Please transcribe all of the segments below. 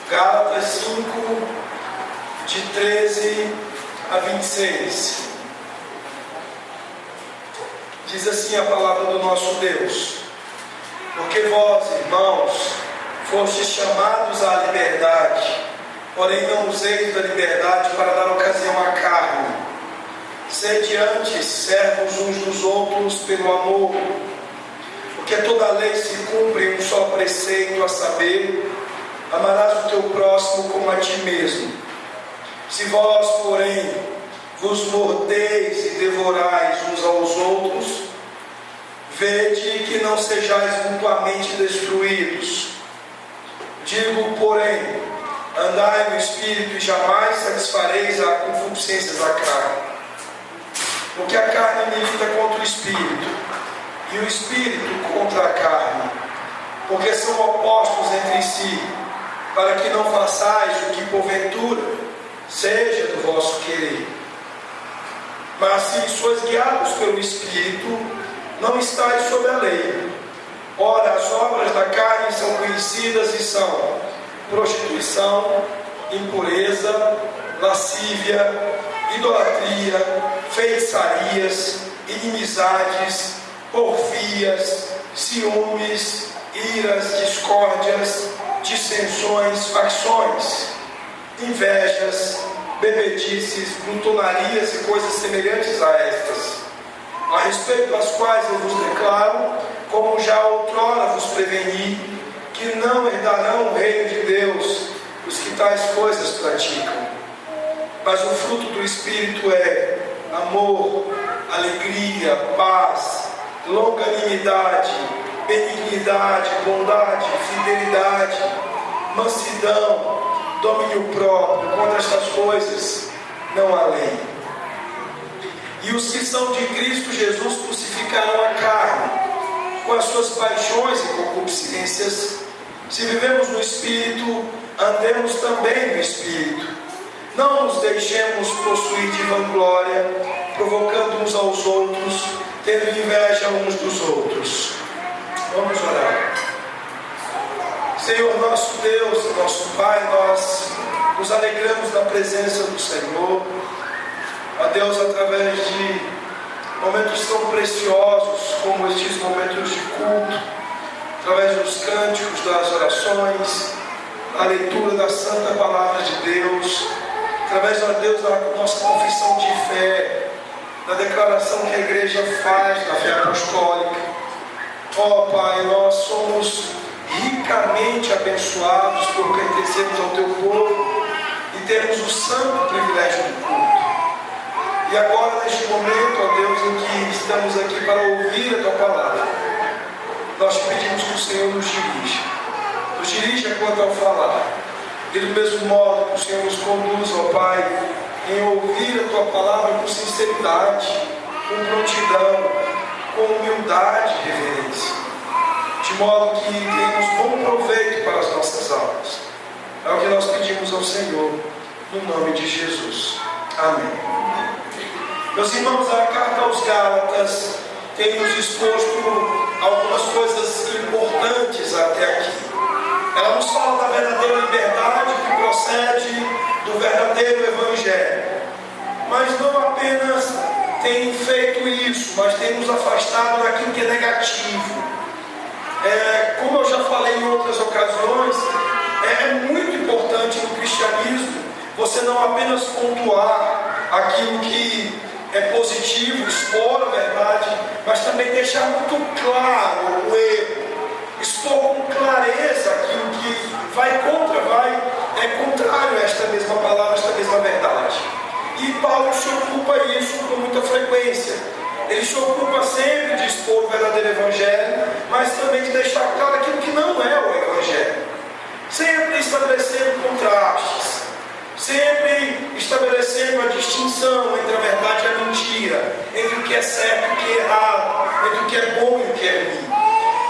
Gálatas 5, de 13 a 26. Diz assim a palavra do nosso Deus: porque vós, irmãos, fostes chamados à liberdade, porém não useis da liberdade para dar ocasião à carne. Sede antes servos uns dos outros pelo amor, porque toda a lei se cumpre em um só preceito, a saber, amarás o teu próximo como a ti mesmo. Se vós, porém, vos mordeis e devorais uns aos outros, vede que não sejais mutuamente destruídos. Digo, porém, andai no Espírito e jamais satisfareis a concupiscência da carne. Porque a carne milita contra o Espírito, e o Espírito contra a carne, porque são opostos entre si, para que não façais o que porventura seja do vosso querer. Mas se sois guiados pelo Espírito, não estáis sob a lei. Ora, as obras da carne são conhecidas e são prostituição, impureza, lascívia, idolatria, feitiçarias, inimizades, porfias, ciúmes, iras, discórdias, dissensões, facções, invejas, bebedices, glutonarias e coisas semelhantes a estas, a respeito das quais eu vos declaro, como já outrora vos preveni, que não herdarão o reino de Deus os que tais coisas praticam. Mas o fruto do Espírito é amor, alegria, paz, longanimidade, benignidade, bondade, fidelidade, mansidão, domínio próprio. Contra estas coisas não há lei. E os que são de Cristo Jesus crucificaram a carne, com as suas paixões e concupiscências. Se vivemos no Espírito, andemos também no Espírito. Não nos deixemos possuir de vanglória, provocando uns aos outros, tendo inveja uns dos outros. Vamos orar. Senhor nosso Deus, nosso Pai, nós nos alegramos na presença do Senhor. Ó Deus, através de momentos tão preciosos como estes momentos de culto, através dos cânticos, das orações, a leitura da Santa Palavra de Deus, através, ó Deus, da nossa confissão de fé, da declaração que a igreja faz da fé apostólica. Ó Pai, nós somos ricamente abençoados por pertencermos ao Teu povo e termos o santo privilégio do culto. E agora, neste momento, ó Deus, em que estamos aqui para ouvir a Tua Palavra, nós te pedimos que o Senhor nos dirija quanto ao falar. E do mesmo modo que o Senhor nos conduz, ó Pai, em ouvir a Tua Palavra com sinceridade, com prontidão, com humildade e reverência, de modo que tenhamos bom proveito para as nossas almas. É o que nós pedimos ao Senhor, no nome de Jesus. Amém. Meus irmãos, a carta aos Gálatas tem nos exposto algumas coisas importantes até aqui. Ela nos fala da verdadeira liberdade que procede do verdadeiro Evangelho. Mas não apenas tem feito isso, mas tem nos afastado daquilo que é negativo. Como eu já falei em outras ocasiões, é muito importante no cristianismo você não apenas pontuar aquilo que é positivo, expor a verdade, mas também deixar muito claro o erro, expor com clareza aquilo que é contrário a esta mesma palavra, esta mesma verdade. E Paulo se ocupa isso com muita frequência. Ele se ocupa sempre de expor o verdadeiro Evangelho, mas também de deixar claro aquilo que não é o Evangelho. Sempre estabelecendo contrastes, sempre estabelecendo a distinção entre a verdade e a mentira, entre o que é certo e o que é errado, entre o que é bom e o que é ruim.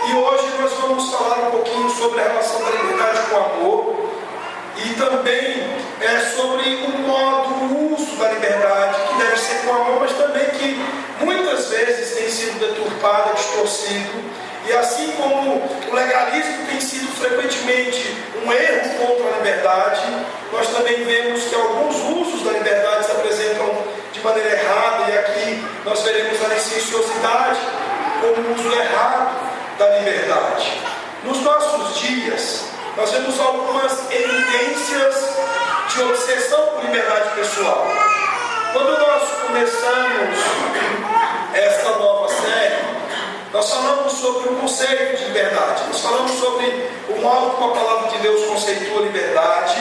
E hoje nós vamos falar um pouquinho sobre a relação da liberdade com o amor e também sobre o modo, o uso da liberdade, que deve ser com amor, mas também que muitas vezes tem sido deturpado, distorcido E assim como o legalismo tem sido frequentemente um erro contra a liberdade, nós também vemos que alguns usos da liberdade se apresentam de maneira errada, e aqui nós veremos a licenciosidade como uso errado da liberdade. Nos nossos dias, nós vemos algumas evidências de obsessão por liberdade pessoal. Quando nós começamos esta nova série, nós falamos sobre o conceito de liberdade, nós falamos sobre o modo como a palavra de Deus conceitua a liberdade,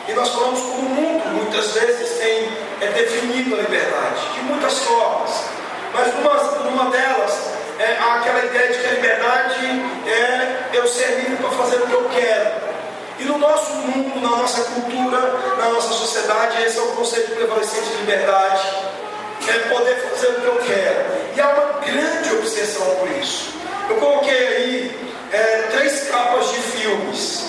e nós falamos como o mundo muitas vezes tem definido a liberdade, de muitas formas, mas numa delas é aquela ideia de que a liberdade é eu ser livre para fazer o que eu quero. E no nosso mundo, na nossa cultura, na nossa sociedade, esse é o conceito prevalecente de liberdade. É poder fazer o que eu quero. E há uma grande obsessão por isso. Eu coloquei aí 3 capas de filmes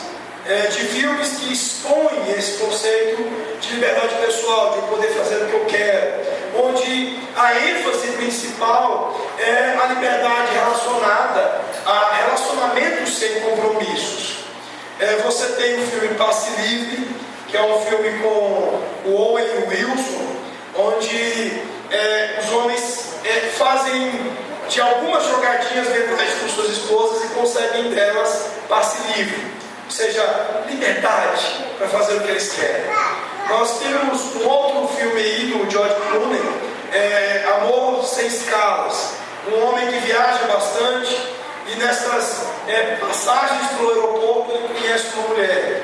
que expõem esse conceito de liberdade pessoal, de poder fazer o que eu quero, onde a ênfase principal é a liberdade relacionada a relacionamentos sem compromissos. Você tem o filme Passe Livre, que é um filme com o Owen Wilson, onde os homens fazem de algumas jogadinhas mentais com suas esposas e conseguem delas passe livre, ou seja, liberdade para fazer o que eles querem. Nós temos um outro filme aí do George Clooney, Amor Sem Escalas, um homem que viaja bastante e nessas passagens pelo aeroporto ele conhece uma mulher,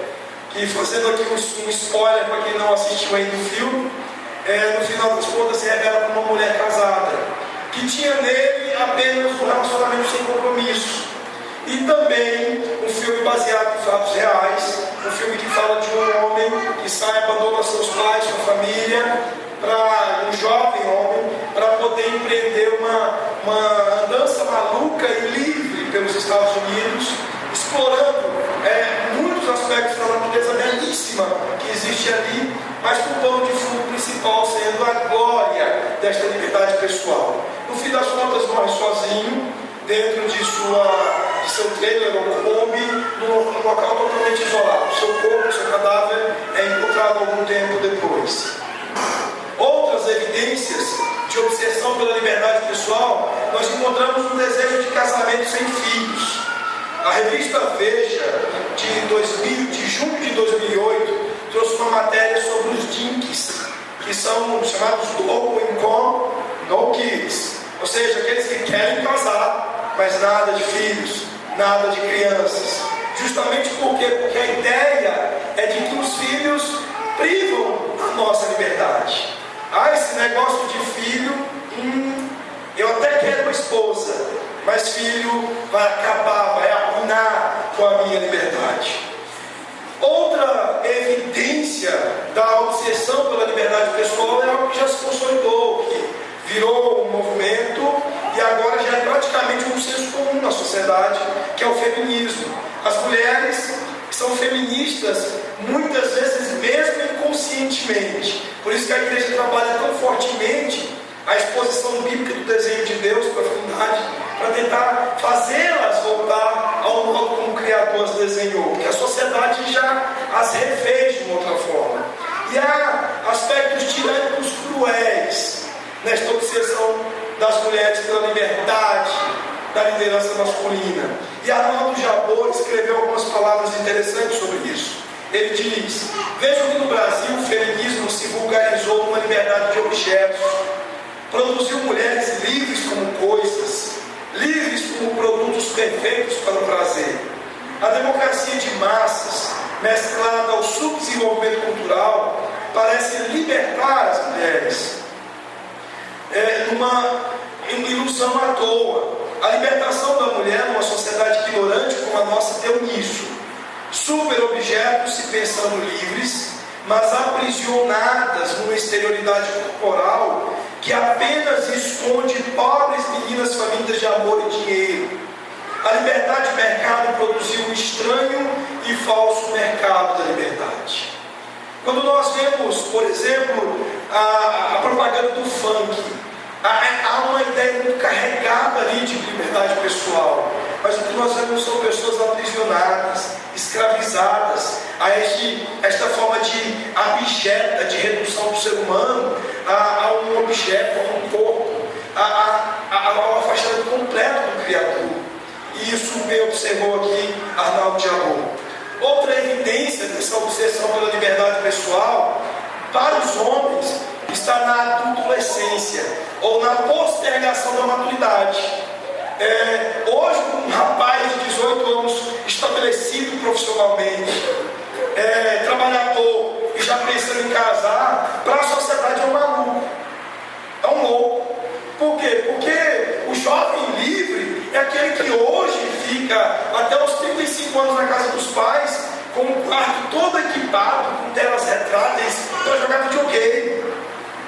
que, fazendo aqui um spoiler para quem não assistiu ainda o filme, no final das contas se revela como uma mulher casada, que tinha nele apenas um relacionamento sem compromisso. E também um filme baseado em fatos reais, um filme que fala de um homem que sai, abandona seus pais, sua família, para um jovem homem, para poder empreender uma andança maluca e livre pelos Estados Unidos, explorando muitos aspectos da natureza belíssima que existe ali, mas com o pano de fundo principal sendo a glória desta liberdade pessoal. No fim das contas, morre sozinho, dentro de seu trailer ou home, num local totalmente isolado. Seu corpo, seu cadáver é encontrado algum tempo depois. Outras evidências de obsessão pela liberdade pessoal, nós encontramos um desejo de casamento sem filhos. A revista Veja, de junho de 2008, trouxe uma matéria sobre os dinkies, que são chamados low income, no kids, ou seja, aqueles que querem casar, mas nada de filhos, nada de crianças. Justamente porque a ideia é de que os filhos privam a nossa liberdade. Esse negócio de filho, eu até quero uma esposa, mas filho vai acabar, vai arruinar com a minha liberdade. Outra evidência da obsessão pela liberdade pessoal é algo que já se consolidou, que virou um movimento e agora já é praticamente um senso comum na sociedade, que é o feminismo. As mulheres que são feministas, muitas vezes mesmo inconscientemente, por isso que a igreja trabalha tão fortemente a exposição bíblica do desenho de Deus para a humanidade, para tentar fazê-las voltar ao modo como o Criador as desenhou, porque a sociedade já as refez de uma outra forma. E há aspectos tirânicos cruéis nesta obsessão das mulheres pela liberdade da liderança masculina. E Arnaldo Jabor escreveu algumas palavras interessantes sobre isso. Ele diz: vejam que no Brasil o feminismo se vulgarizou numa liberdade de objetos, produziu mulheres livres como coisas, livres como produtos perfeitos para o prazer. A democracia de massas, mesclada ao subdesenvolvimento cultural, parece libertar as mulheres. Uma ilusão à toa. A libertação da mulher numa sociedade ignorante como a nossa deu nisso. Super objetos se pensando livres, mas aprisionadas numa exterioridade corporal que apenas esconde pobres meninas famintas de amor e dinheiro. A liberdade de mercado produziu um estranho e falso mercado da liberdade. Quando nós vemos, por exemplo, a propaganda do funk, há uma ideia muito carregada ali de liberdade pessoal. mas o que nós vemos são pessoas aprisionadas, escravizadas a esta forma de abjeta, de redução do ser humano a um objeto, a um corpo, ao afastamento completo do Criador. E isso bem observou aqui Arnaldo Jabor. Outra evidência dessa obsessão pela liberdade pessoal para os homens está na adolescência ou na postergação da maturidade. Hoje, um rapaz de 18 anos estabelecido profissionalmente, trabalhador e já pensando em casar, para a sociedade é um maluco, é um louco. Por quê? Porque o jovem livre é aquele que hoje fica até os 35 anos na casa dos pais, com o quarto todo equipado, com telas retráteis, para jogar videogame,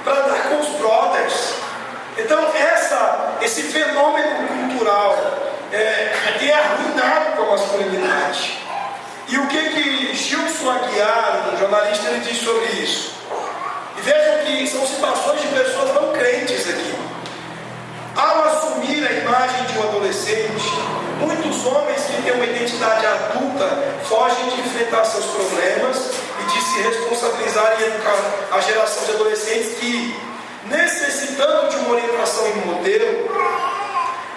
para andar com os brothers. Então esse fenômeno cultural tem arruinado com a masculinidade. E o que Gilson Aguiar, um jornalista, ele diz sobre isso? E vejam que são situações de pessoas não crentes aqui. Ao assumir a imagem de um adolescente, muitos homens que têm uma identidade adulta fogem de enfrentar seus problemas e de se responsabilizar e educar a geração de adolescentes que, necessitando de uma orientação em modelo,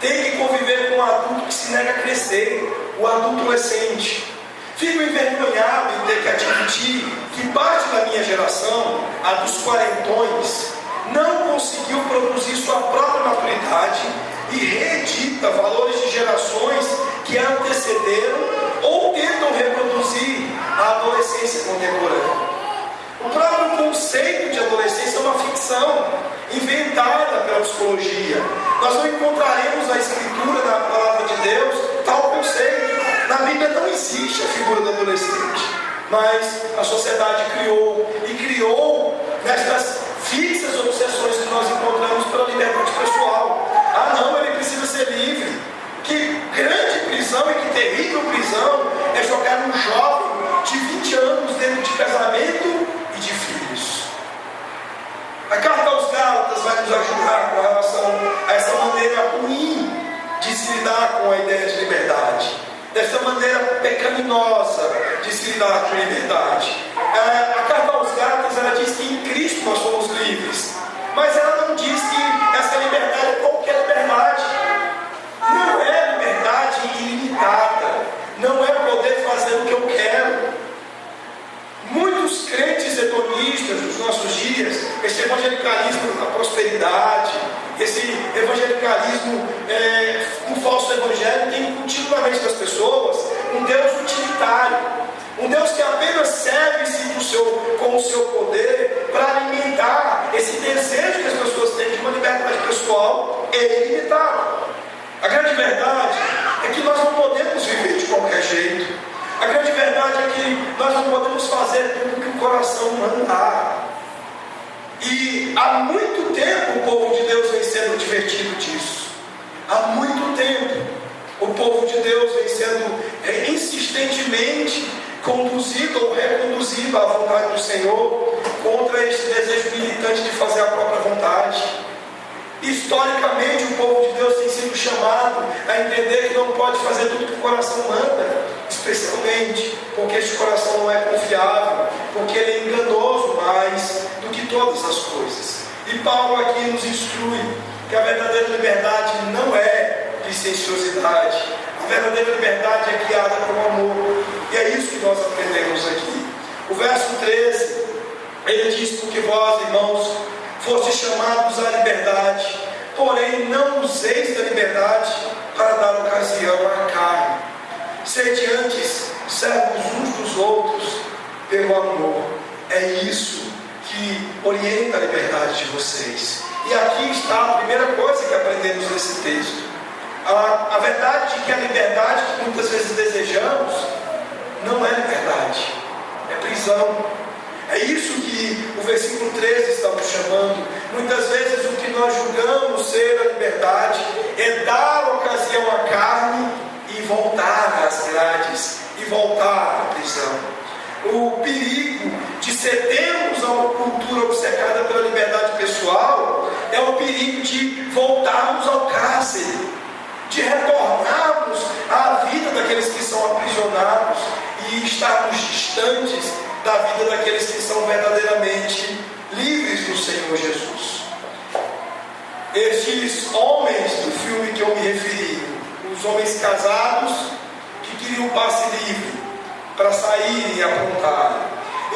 tem que conviver com um adulto que se nega a crescer, o adolescente. Fico envergonhado em ter que admitir que parte da minha geração, a dos quarentões, não conseguiu produzir sua própria maturidade e reedita valores de gerações que a antecederam ou tentam reproduzir a adolescência contemporânea. O próprio conceito de adolescência é uma ficção inventada pela psicologia. Nós não encontraremos na Escritura, na palavra de Deus, tal conceito. Na Bíblia não existe a figura do adolescente, mas a sociedade criou nestas fixas obsessões que nós encontramos pela liberdade pessoal. Não, ele precisa ser livre. Que grande prisão e que terrível prisão é jogar um jovem de 20 anos dentro de casamento e de filhos. A carta aos Gálatas vai nos ajudar com relação a essa maneira ruim de se lidar com a ideia de liberdade, dessa maneira pecaminosa de se lidar com a liberdade. A carta aos Gálatas, ela diz que em Cristo nós somos livres, mas ela não diz que essa liberdade é qualquer liberdade. Não é liberdade ilimitada, não é poder fazer o que eu quero. Muitos crentes hedonistas dos nossos dias, esse evangelicalismo da prosperidade, esse evangelicalismo, um falso evangelho, tem incutido na mente das pessoas um Deus utilitário, um Deus que apenas serve-se com o seu poder para alimentar esse desejo que as pessoas têm de uma liberdade pessoal ilimitada. A grande verdade é que nós não podemos viver de qualquer jeito. A grande verdade é que nós não podemos fazer tudo que o coração mandar. E há muito tempo o povo de Deus vem sendo divertido disso. Há muito tempo o povo de Deus vem sendo insistentemente conduzido ou reconduzido à vontade do Senhor contra esse desejo militante de fazer a própria vontade. Historicamente, o povo de Deus tem sido chamado a entender que não pode fazer tudo que o coração manda, especialmente porque esse coração não é confiável, porque ele é enganoso mais do que todas as coisas. E Paulo aqui nos instrui que a verdadeira liberdade não é licenciosidade, a verdadeira liberdade é guiada pelo amor, e é isso que nós aprendemos aqui. O verso 13, ele diz: porque vós, irmãos, fostes chamados à liberdade, porém não useis da liberdade para dar ocasião à carne. Sede antes servos uns dos outros pelo amor. É isso que orienta a liberdade de vocês. E aqui está a primeira coisa que aprendemos nesse texto. A verdade de que a liberdade que muitas vezes desejamos não é liberdade, é prisão. É isso que o versículo 13 está nos chamando. Muitas vezes o que nós julgamos ser a liberdade é dar ocasião à carne e voltar às grades, e voltar à prisão. O perigo de cedermos a uma cultura obcecada pela liberdade pessoal é o perigo de voltarmos ao cárcere, de retornarmos da vida daqueles que são verdadeiramente livres do Senhor Jesus. Estes homens do filme que eu me referi, os homens casados que queriam passe livre para saírem e aprontarem,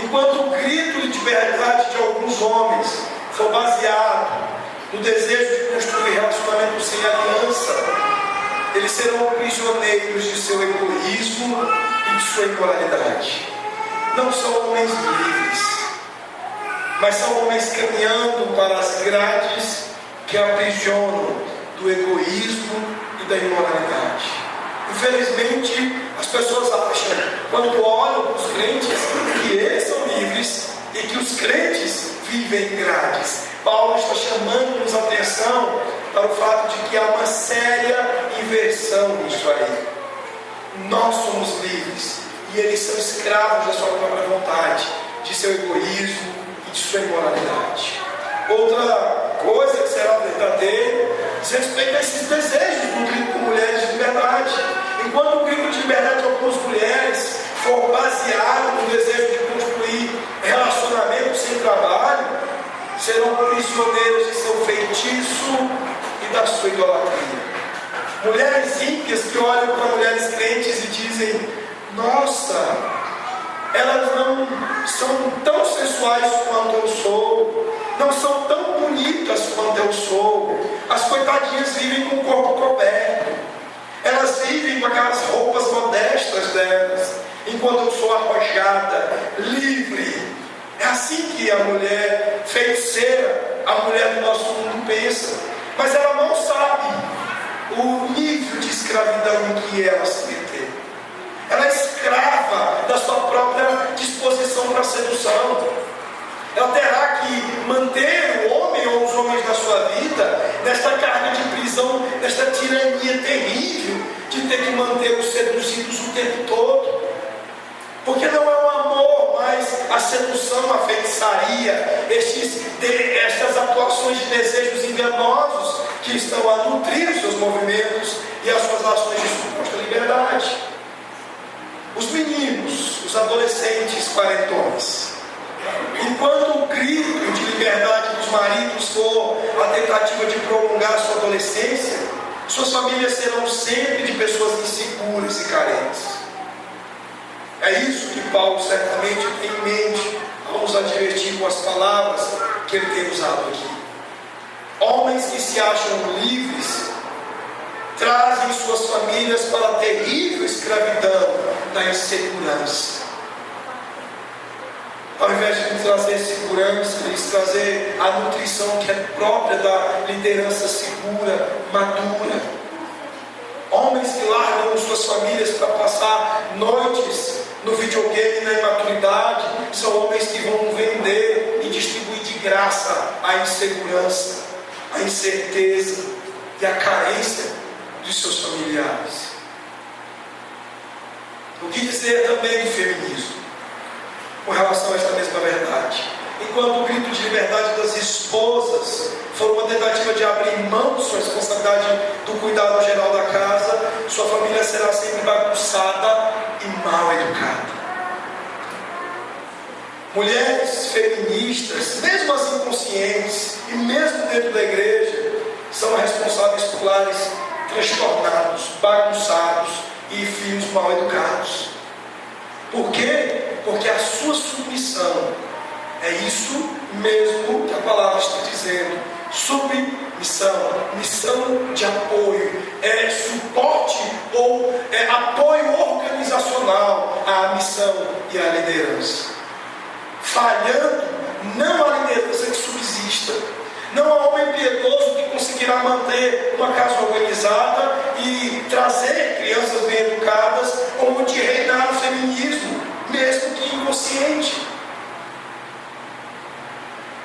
enquanto o grito de liberdade de alguns homens for baseado no desejo de construir relacionamento sem aliança, eles serão prisioneiros de seu egoísmo e de sua imoralidade. Não são homens livres, mas são homens caminhando para as grades que aprisionam do egoísmo e da imoralidade. Infelizmente, as pessoas acham, quando olham para os crentes, que eles são livres e que os crentes vivem em grades. Paulo está chamando-nos a atenção para o fato de que há uma séria inversão nisso aí. Nós somos livres e eles são escravos da sua própria vontade, de seu egoísmo e de sua imoralidade. Outra coisa que será verdadeira diz respeito a esses desejos do grito por mulheres de liberdade. Enquanto o grito de liberdade de algumas mulheres for baseado no desejo de construir relacionamento sem trabalho, serão prisioneiros de seu feitiço e da sua idolatria. Mulheres ímpias que olham para mulheres crentes e dizem: nossa, elas não são tão sensuais quanto eu sou, não são tão bonitas quanto eu sou. As coitadinhas vivem com o corpo coberto, elas vivem com aquelas roupas modestas delas, enquanto eu sou arrojada, livre. É assim que a mulher feiticeira, a mulher do nosso mundo pensa, mas ela não sabe o nível de escravidão em que ela se meteu. Ela é escrava da sua própria disposição para a sedução. Ela terá que manter o homem ou os homens da sua vida nesta carga de prisão, nesta tirania terrível de ter que manter os seduzidos o tempo todo. Porque não é um amor, mas a sedução, a feitiçaria, estas atuações de desejos enganosos que estão a nutrir os seus movimentos e as suas ações de suposta liberdade. Os meninos, os adolescentes quarentões, enquanto o grito de liberdade dos maridos for a tentativa de prolongar a sua adolescência, suas famílias serão sempre de pessoas inseguras e carentes. É isso que Paulo certamente tem em mente ao nos advertir com as palavras que ele tem usado aqui. Homens que se acham livres trazem suas famílias para a terrível escravidão da insegurança. Ao invés de trazer segurança, eles trazer a nutrição que é própria da liderança segura, madura. Homens que largam suas famílias para passar noites no videogame na imaturidade, são homens que vão vender e distribuir de graça a insegurança, a incerteza e a carência dos seus familiares. O que dizer também do feminismo com relação a esta mesma verdade? Enquanto o grito de liberdade das esposas for uma tentativa de abrir mão de sua responsabilidade do cuidado geral da casa, sua família será sempre bagunçada e mal educada. Mulheres feministas, mesmo as inconscientes e mesmo dentro da igreja, são responsáveis por lares transtornados, bagunçados e filhos mal educados. Por quê? Porque a sua submissão é isso mesmo que a palavra está dizendo: submissão, missão de apoio, é suporte ou é apoio organizacional à missão e à liderança. Falhando, não há liderança que subsista, não há homem piedoso que conseguirá manter uma casa organizada e trazer crianças bem educadas, como de reinar o feminismo, mesmo que inconsciente.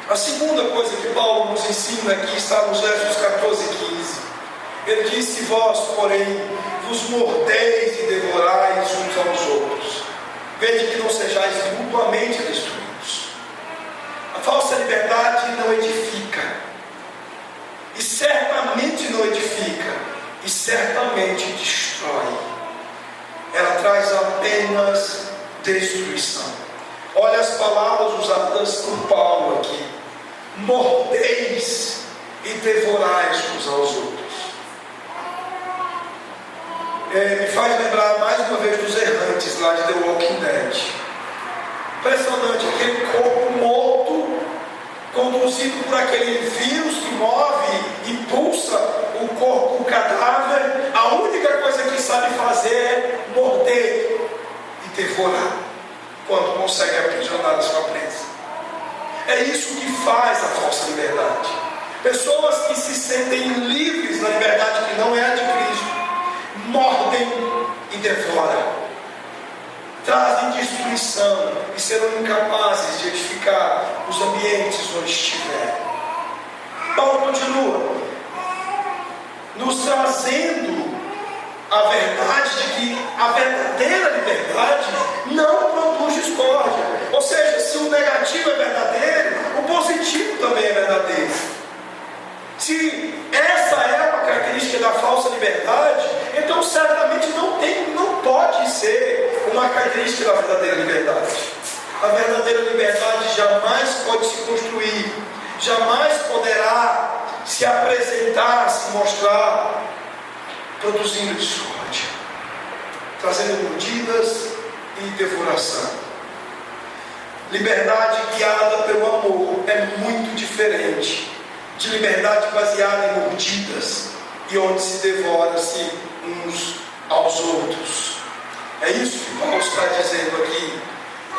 A segunda coisa que Paulo nos ensina aqui está nos versos 14 e 15. Ele diz: se vós, porém, vos mordeis e devorais uns aos outros, vede que não sejais mutuamente destruídos. A falsa liberdade não edifica, e certamente não edifica, e certamente destrói. Ela traz apenas destruição. Olha as palavras usadas por Paulo aqui: mordeis e devorais uns aos outros. Me faz lembrar mais uma vez dos errantes lá de The Walking Dead. Impressionante, aquele corpo morto, conduzido por aquele vírus que move e pulsa o corpo, o cadáver. A única coisa que sabe fazer é morder e devorar quando consegue aprisionar a sua presa. É isso que faz a falsa liberdade. Pessoas que se sentem livres na liberdade que não é a de Cristo, mordem e devoram, trazem destruição e serão incapazes de edificar os ambientes onde estiver. Paulo continua nos trazendo a verdade de que a verdadeira liberdade não produz discórdia. Ou seja, se o negativo é verdadeiro, o positivo também é verdadeiro. Se essa é uma característica da falsa liberdade, então certamente não pode ser uma característica da verdadeira liberdade. A verdadeira liberdade jamais pode se construir, jamais poderá se apresentar, se mostrar produzindo discórdia, trazendo mordidas e devoração. Liberdade guiada pelo amor é muito diferente de liberdade baseada em mordidas e onde se devora-se uns aos outros. É isso que Paulo está dizendo aqui.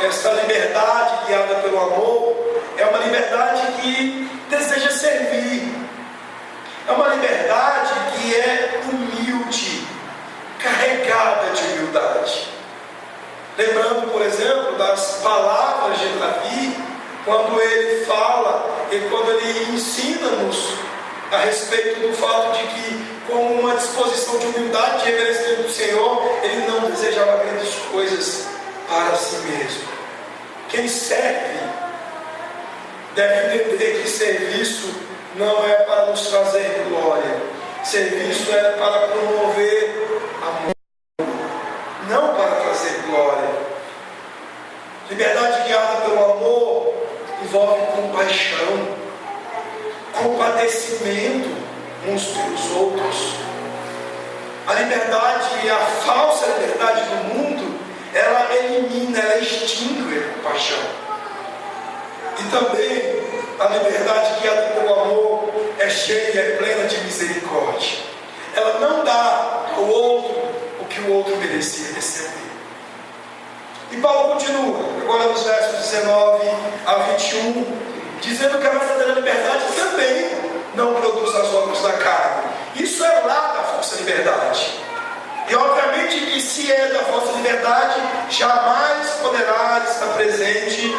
Esta liberdade guiada pelo amor é uma liberdade que deseja servir. É uma liberdade que é humilde, carregada de humildade. Lembrando, por exemplo, das palavras de Davi, quando ele fala e quando ele ensina-nos a respeito do fato de que, com uma disposição de humildade e reverência do Senhor, ele não desejava grandes coisas para si mesmo. Quem serve deve entender que serviço não é para nos trazer glória, serviço é para promover amor, não para trazer glória. Liberdade guiada pelo amor envolve compaixão, compadecimento uns pelos outros. A liberdade e a falsa liberdade do mundo, ela elimina, ela extingue a compaixão. E também a liberdade guiada pelo amor é cheia, é plena de misericórdia. Ela não dá ao outro o que o outro merecia receber. E Paulo continua, agora nos versos 19 a 21, dizendo que a verdadeira liberdade também não produz as obras da carne. Isso é lá da falsa liberdade. E obviamente que se é da falsa liberdade, jamais poderá estar presente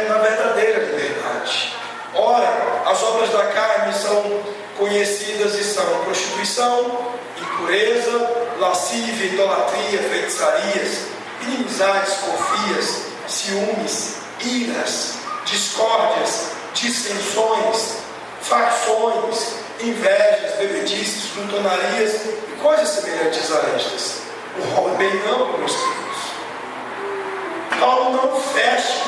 na verdadeira liberdade. Ora, as obras da carne são conhecidas e são prostituição, impureza, lascívia, idolatria, feitiçarias, inimizades, porfias, ciúmes, iras, discórdias, dissensões, facções, invejas, bebedices, glutonarias e coisas semelhantes a estas. O rol é bem amplo, meus queridos. Paulo não fecha,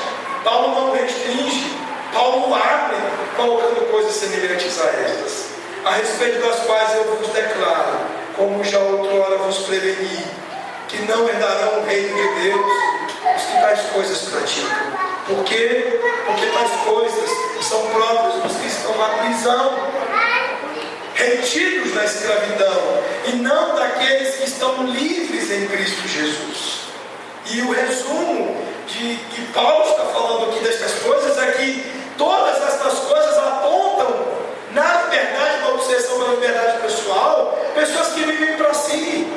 Paulo não restringe, Paulo abre, colocando coisas semelhantes a estas, a respeito das quais eu vos declaro, como já outrora vos preveni, que não herdarão o reino de Deus os que tais coisas praticam. Por quê? Porque tais coisas são próprias dos que estão na prisão, retidos na escravidão, e não daqueles que estão livres em Cristo Jesus. E o resumo de que Paulo está falando aqui destas coisas é que todas estas coisas apontam na liberdade, na obsessão pela liberdade pessoal, pessoas que vivem para si.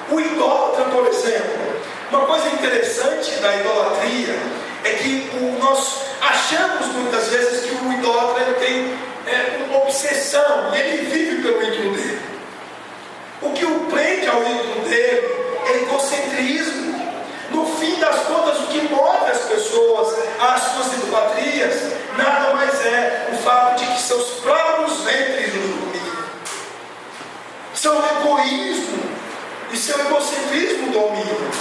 O idólatra, por exemplo. Uma coisa interessante da idolatria é que nós achamos muitas vezes que o idólatra ele tem uma obsessão e ele vive pelo ídolo dele. O que o prende ao ídolo dele é egocentrismo. No fim das contas, o que move as pessoas às suas idolatrias nada mais é o fato de que seus próprios ventres os dominam. Seu egoísmo e seu egocentrismo dominam.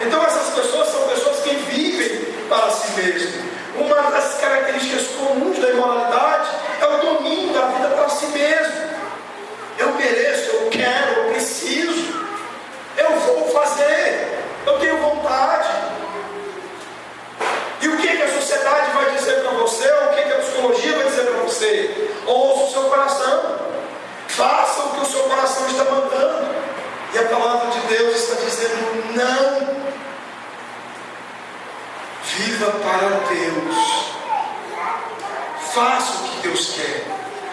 Então essas pessoas são pessoas que vivem para si mesmo. Uma das características comuns da imoralidade é o domínio da vida para si mesmo. Eu mereço, eu quero, eu preciso, eu vou fazer, eu tenho vontade. E o que a sociedade vai dizer para você? Ou o que a psicologia vai dizer para você? Ouça o seu coração. Faça o que o seu coração está mandando. E a palavra de Deus está dizendo não. Viva para Deus. Faça o que Deus quer.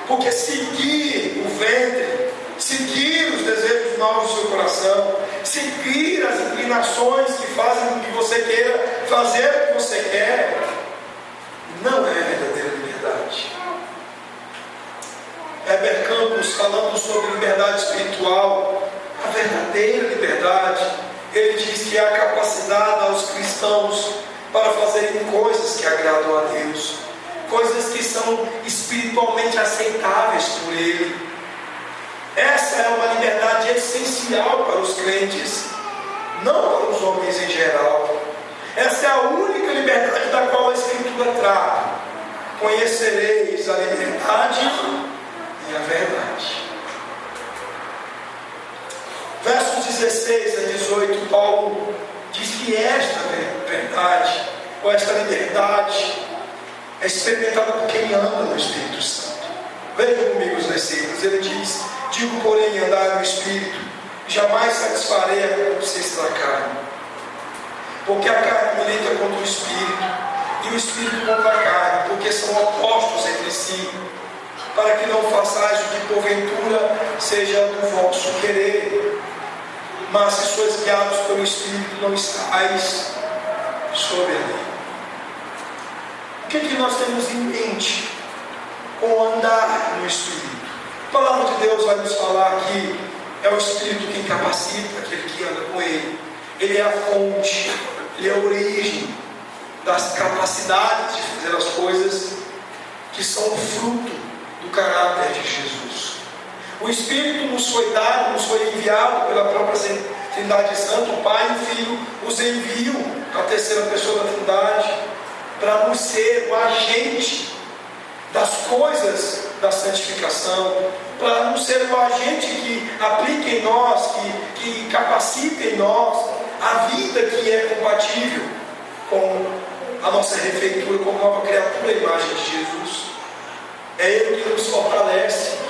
Porque seguir o ventre, seguir os desejos maus do seu coração, seguir as inclinações que fazem com que você queira fazer o que você quer, não é verdadeira liberdade. Heber Campos, falando sobre liberdade espiritual, a verdadeira liberdade, ele diz que é a capacidade aos cristãos para fazerem coisas que agradam a Deus, coisas que são espiritualmente aceitáveis por Ele. Essa é uma liberdade essencial para os crentes, não para os homens em geral. Essa é a única liberdade da qual a Escritura trata. Conhecereis a liberdade e a verdade. Versos 16 a 18, Paulo diz que esta verdade, ou esta liberdade, é experimentada por quem anda no Espírito Santo. Vejam comigo os versículos. Ele diz: digo, porém, andar no Espírito, jamais satisfarei a concupiscência da carne. Porque a carne milita contra o Espírito, e o Espírito contra a carne, porque são opostos entre si, para que não façais o que porventura seja do vosso querer. Mas se sois guiados pelo Espírito, não estáis sob a lei. O que nós temos em mente com andar no Espírito? A palavra de Deus vai nos falar que é o Espírito quem capacita aquele que anda com Ele. Ele é a fonte, Ele é a origem das capacidades de fazer as coisas que são o fruto do caráter de Jesus. O Espírito nos foi dado, nos foi enviado pela própria Trindade Santa. O Pai e o Filho os enviam, a terceira pessoa da Trindade, para nos ser o agente das coisas da santificação, para nos ser o agente que aplica em nós, que capacita em nós a vida que é compatível com a nossa refeitura, como nova criatura, a imagem de Jesus. É Ele que nos fortalece.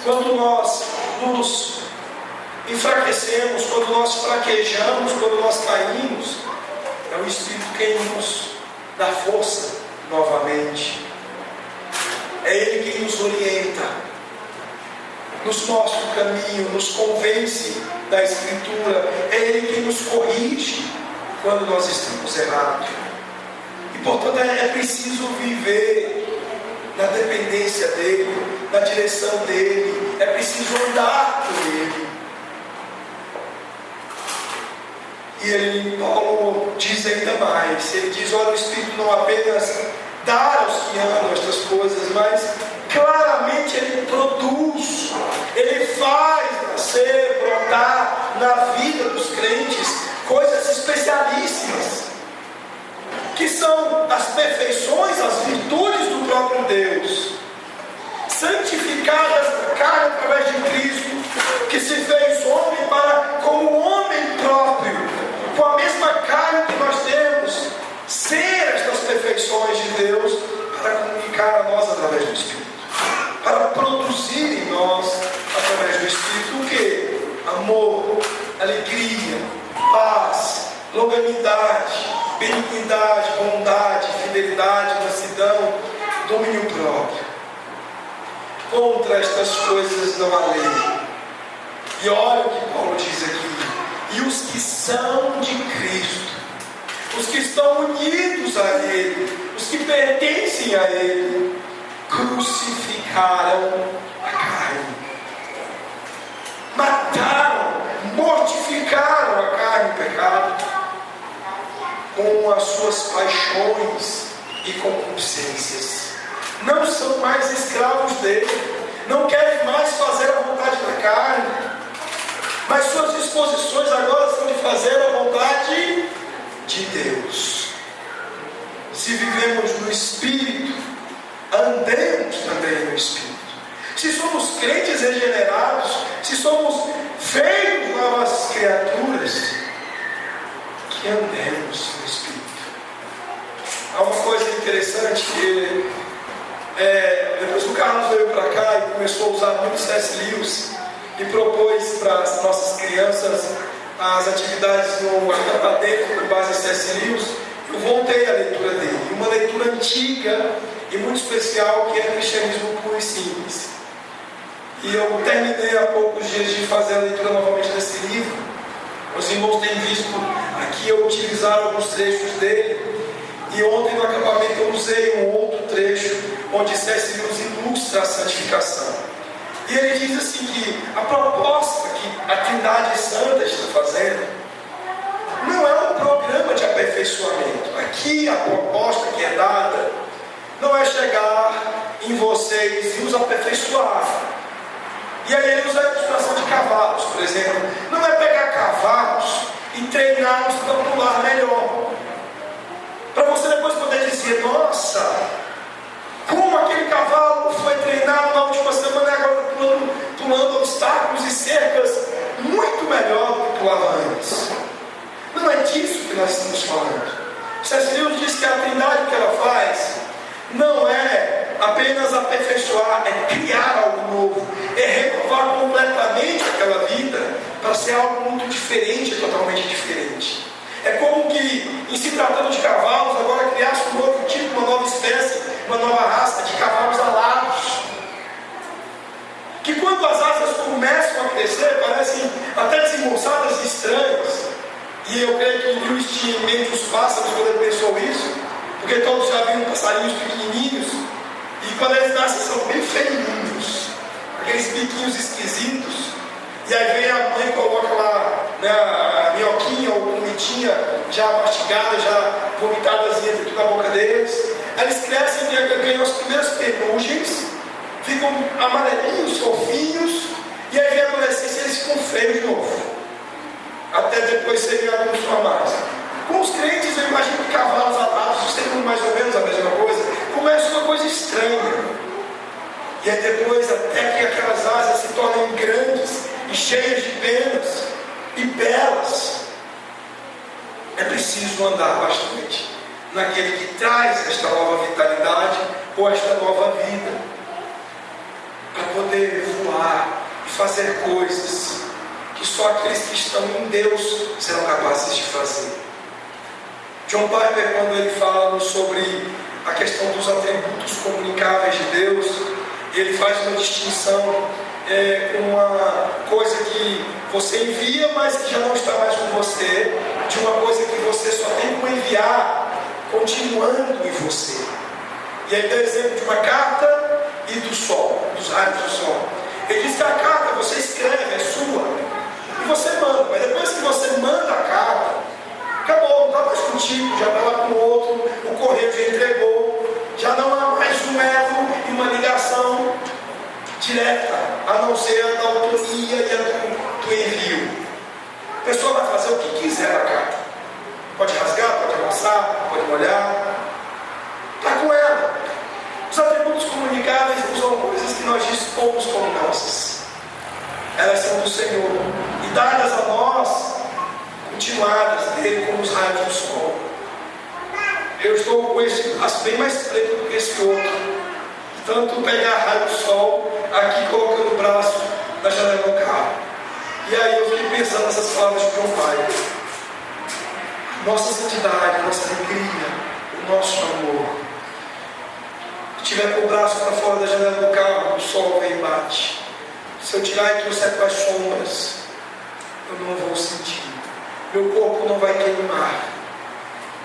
Quando nós nos enfraquecemos, quando nós fraquejamos, quando nós caímos, é o Espírito quem nos dá força novamente. É Ele quem nos orienta, nos mostra o caminho, nos convence da Escritura. É Ele quem nos corrige quando nós estamos errados. E portanto é preciso viver na dependência dEle, na direção dEle. É preciso andar com Ele. E Paulo diz ainda mais. Ele diz: olha, o Espírito não apenas dá aos que amam estas coisas, mas claramente Ele produz, Ele faz nascer, brotar na vida dos crentes coisas especialíssimas, que são as perfeições, as virtudes do próprio Deus, santificadas na carne através de Cristo, que se fez homem para, como homem próprio, com a mesma carne que nós temos, ser estas perfeições de Deus, para comunicar a nós através do Espírito, para produzir em nós através do Espírito o que? Amor, alegria, paz, longanimidade, benignidade, bondade, fidelidade, mansidão, domínio próprio. Contra estas coisas não há lei. E olha o que Paulo diz aqui: e os que são de Cristo, os que estão unidos a Ele, os que pertencem a Ele, crucificaram a carne, mataram, mortificaram a carne e o pecado com as suas paixões e concupiscências. Não são mais escravos dele, não querem mais fazer a vontade da carne, mas suas disposições agora são de fazer a vontade de Deus. Se vivemos no Espírito, andemos também no Espírito. Se somos crentes regenerados, se somos feitos novas criaturas, que andemos no Espírito. Há uma coisa interessante que depois o Carlos veio para cá e começou a usar muito C.S. Lewis e propôs para as nossas crianças as atividades no acadêmico com base em C.S. Lewis. Eu voltei à leitura dele, uma leitura antiga e muito especial, que é Cristianismo Puro e Simples. E eu terminei há poucos dias de fazer a leitura novamente desse livro. Os irmãos têm visto aqui eu utilizar alguns trechos dele. E ontem no acampamento eu usei um outro trecho onde C.S. Lewis ilustra a santificação. E ele diz assim que a proposta que a Trindade Santa está fazendo não é um programa de aperfeiçoamento. Aqui a proposta que é dada não é chegar em vocês e os aperfeiçoar. E aí ele usa a ilustração de cavalos, por exemplo. Não é pegar cavalos e treiná-los para pular melhor, para você depois poder dizer: nossa, como aquele cavalo foi treinado na última semana e agora pulando obstáculos e cercas muito melhor do que pulava antes. Não é disso que nós estamos falando. C.S. Lewis diz que a Trindade que ela faz não é apenas aperfeiçoar, é criar algo novo, é renovar completamente aquela vida para ser algo muito diferente, totalmente diferente. É como que, em se tratando de cavalos, agora criasse um novo tipo, uma nova espécie, uma nova raça de cavalos alados, que quando as asas começam a crescer, parecem até desengonçadas e estranhas. E eu creio que Lewis tinha em mente os pássaros quando ele pensou isso, porque todos já viram passarinhos pequenininhos, e quando eles nascem são bem feiinhos, aqueles biquinhos esquisitos, e aí vem a mãe e coloca lá, né, a minhoquinha ou comidinha já mastigada, já vomitadazinha dentro da boca deles. Aí eles crescem e ganham as primeiras penugens, ficam amarelinhos, fofinhos, e aí vem a adolescência e eles ficam feios de novo, até depois serem adultos normais. Com os crentes, eu imagino que cavalos alados seriam mais ou menos a mesma coisa. Começa uma coisa estranha, e aí depois até que aquelas asas se tornem grandes e cheias de penas e belas. É preciso andar bastante naquele que traz esta nova vitalidade ou esta nova vida, para poder voar e fazer coisas que só aqueles que estão em Deus serão capazes de fazer. John Piper, quando ele fala sobre a questão dos atributos comunicáveis de Deus, ele faz uma distinção com uma coisa que você envia, mas que já não está mais com você, de uma coisa que você só tem como enviar, continuando em você. E aí dá exemplo de uma carta e do sol, dos raios do sol. Ele diz que a carta você escreve, é sua, e você manda, mas depois que você manda a carta, acabou, não está mais contigo, já está lá com o outro, o correio já entregou, já não há mais um elo e uma ligação direta, a não ser a da autoria e a do envio. A pessoa vai fazer o que quiser na carta, pode rasgar, pode amassar, pode molhar, está com ela. Os atributos comunicáveis são coisas que nós dispomos como nossas, elas são do Senhor e dadas a nós, continuadas dele como os raios do sol. Eu estou com esse braço bem mais preto do que esse outro, tanto pegar raio do sol aqui colocando o braço na janela do carro. E aí eu fiquei pensando nessas palavras de meu pai. Nossa santidade, nossa alegria, o nosso amor. Se tiver com o braço para fora da janela do carro, o sol vem e bate. Se eu tirar e trouxer para as sombras, eu não vou sentir. Meu corpo não vai queimar.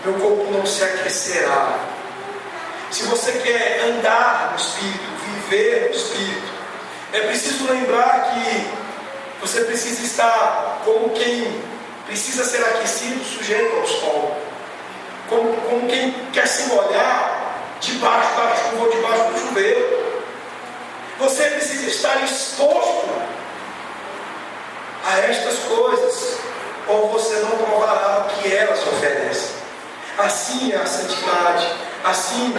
Meu corpo não se aquecerá. Se você quer andar no Espírito, viver no Espírito, é preciso lembrar que você precisa estar como quem precisa ser aquecido, sujeito ao sol. Como quem quer se molhar debaixo da chuva ou debaixo do chuveiro. Você precisa estar exposto a estas coisas, ou você não provará o que elas oferecem. Assim é a santidade, assim,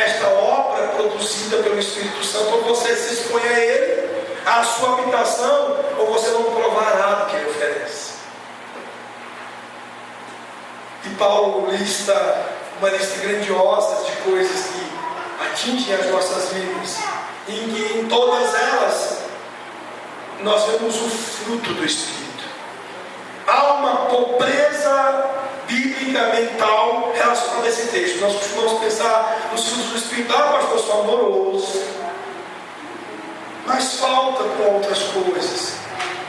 esta obra produzida pelo Espírito Santo, ou você se expõe a Ele, à sua habitação, ou você não provará do que Ele oferece. E Paulo lista uma lista grandiosa de coisas que atingem as nossas vidas, e que em todas elas nós vemos o fruto do Espírito. Há uma pobreza bíblica mental relacionada a esse texto. Nós costumamos pensar nos frutos do Espírito. Pastor, eu sou amoroso, mas falta com outras coisas.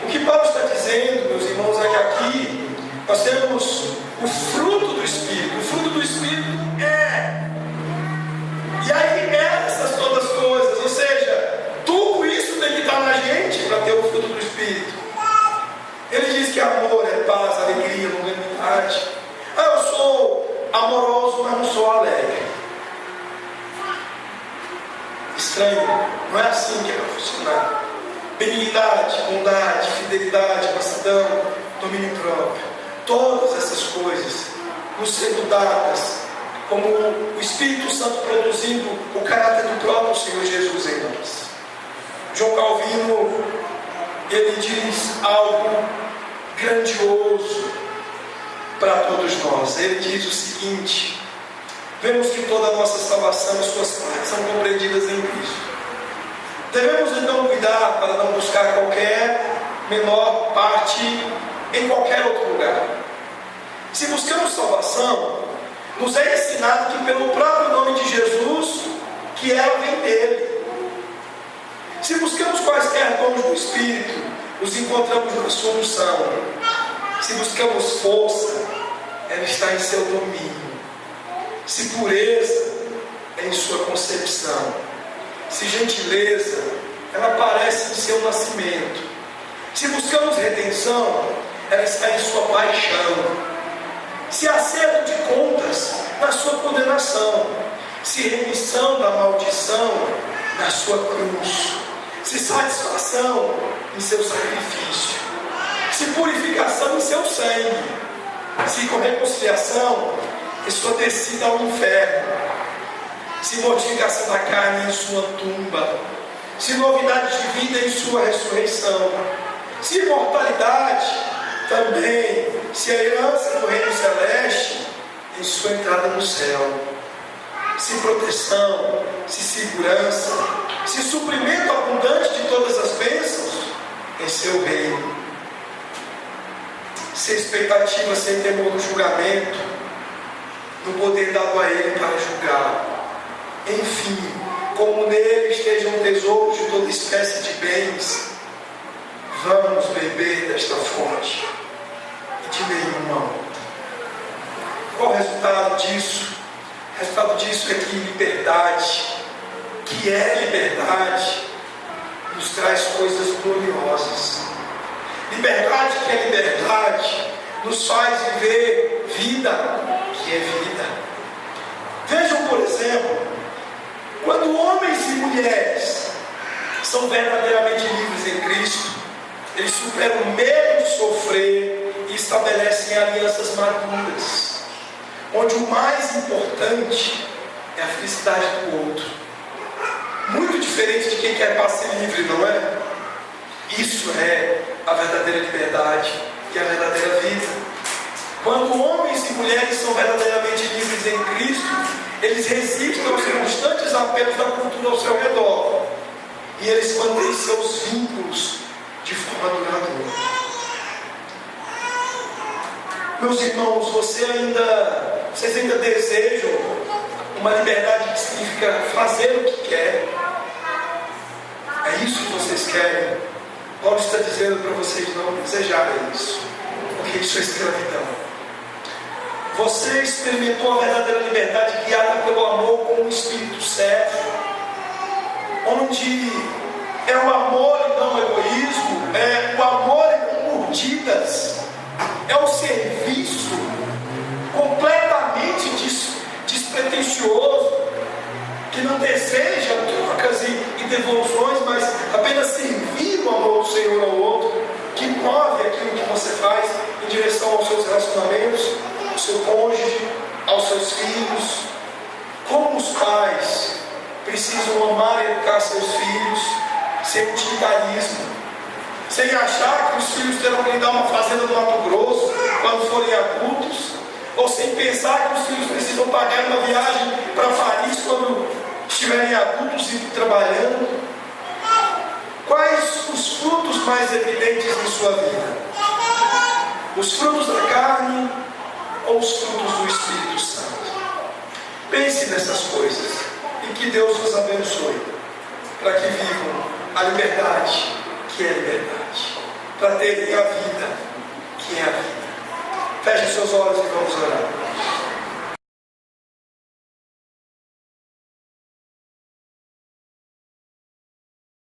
O que Paulo está dizendo, meus irmãos, é que aqui nós temos o fruto do Espírito. O fruto do Espírito e aí essas todas as coisas, ou seja, tudo isso tem que estar na gente para ter o fruto do Espírito. Ele diz que amor é paz, alegria, longanimidade. Eu sou amoroso, mas não sou alegre. Estranho, não é assim que vai funcionar. Benignidade, bondade, fidelidade, mansidão, domínio próprio. Todas essas coisas nos sendo dadas como o Espírito Santo produzindo o caráter do próprio Senhor Jesus em nós. João Calvino, ele diz algo grandioso para todos nós. Ele diz o seguinte: vemos que toda a nossa salvação e suas partes são compreendidas em Cristo. Devemos então cuidar para não buscar qualquer menor parte em qualquer outro lugar. Se buscamos salvação, nos é ensinado que pelo próprio nome de Jesus, que ela vem dele. Se buscamos quaisquer dons do Espírito, os encontramos na sua unção. Se buscamos força, ela está em seu domínio. Se pureza, é em sua concepção. Se gentileza, ela aparece em seu nascimento. Se buscamos redenção, ela está em sua paixão. Se acerto de contas, na sua condenação. Se remissão da maldição, na sua cruz. Se satisfação, em seu sacrifício. Se purificação, em seu sangue. Se reconciliação, em sua descida ao inferno. Se mortificação da carne, em sua tumba. Se novidade de vida, em sua ressurreição. Se imortalidade, também. Se a herança do reino celeste, em sua entrada no céu. Se proteção, se segurança, se suprimento abundante de todas as bênçãos, em seu reino. Se expectativa sem temor do julgamento, no poder dado a ele para julgar. Enfim, como nele estejam tesouros de toda espécie de bens, vamos beber desta fonte e de nenhuma outra. Qual o resultado disso? O resultado disso é que liberdade, que é liberdade, nos traz coisas gloriosas. Liberdade, que é liberdade, nos faz viver vida, que é vida. Vejam, por exemplo, quando homens e mulheres são verdadeiramente livres em Cristo, eles superam o medo de sofrer e estabelecem alianças maduras, onde o mais importante é a felicidade do outro. Muito diferente de quem quer passe livre, não é? Isso é a verdadeira liberdade, que é a verdadeira vida. Quando homens e mulheres são verdadeiramente livres em Cristo, eles resistem aos constantes apelos da cultura ao seu redor, e eles mantêm seus vínculos de forma duradoura. Meus irmãos, vocês ainda desejam uma liberdade que significa fazer o que quer? É isso que vocês querem? Paulo está dizendo para vocês não desejarem isso, porque isso é escravidão. Você experimentou a verdadeira liberdade guiada pelo amor com o Espírito certo, onde é o amor e não o egoísmo, é o amor e não mordidas, é o serviço completamente despretensioso, que não deseja trocas e devoluções, mas apenas servir o amor do Senhor ao outro, que move aquilo que você faz em direção aos seus relacionamentos, ao seu cônjuge, aos seus filhos. Como os pais precisam amar e educar seus filhos sem utilitarismo, sem achar que os filhos terão que dar uma fazenda no Mato Grosso quando forem adultos, ou sem pensar que os filhos precisam pagar uma viagem para Paris quando estiverem adultos e trabalhando. Quais os frutos mais evidentes em sua vida? Os frutos da carne ou os frutos do Espírito Santo? Pense nessas coisas e que Deus os abençoe, para que vivam a liberdade, que é a liberdade, para terem a vida, que é a vida. Feche seus olhos e vamos orar.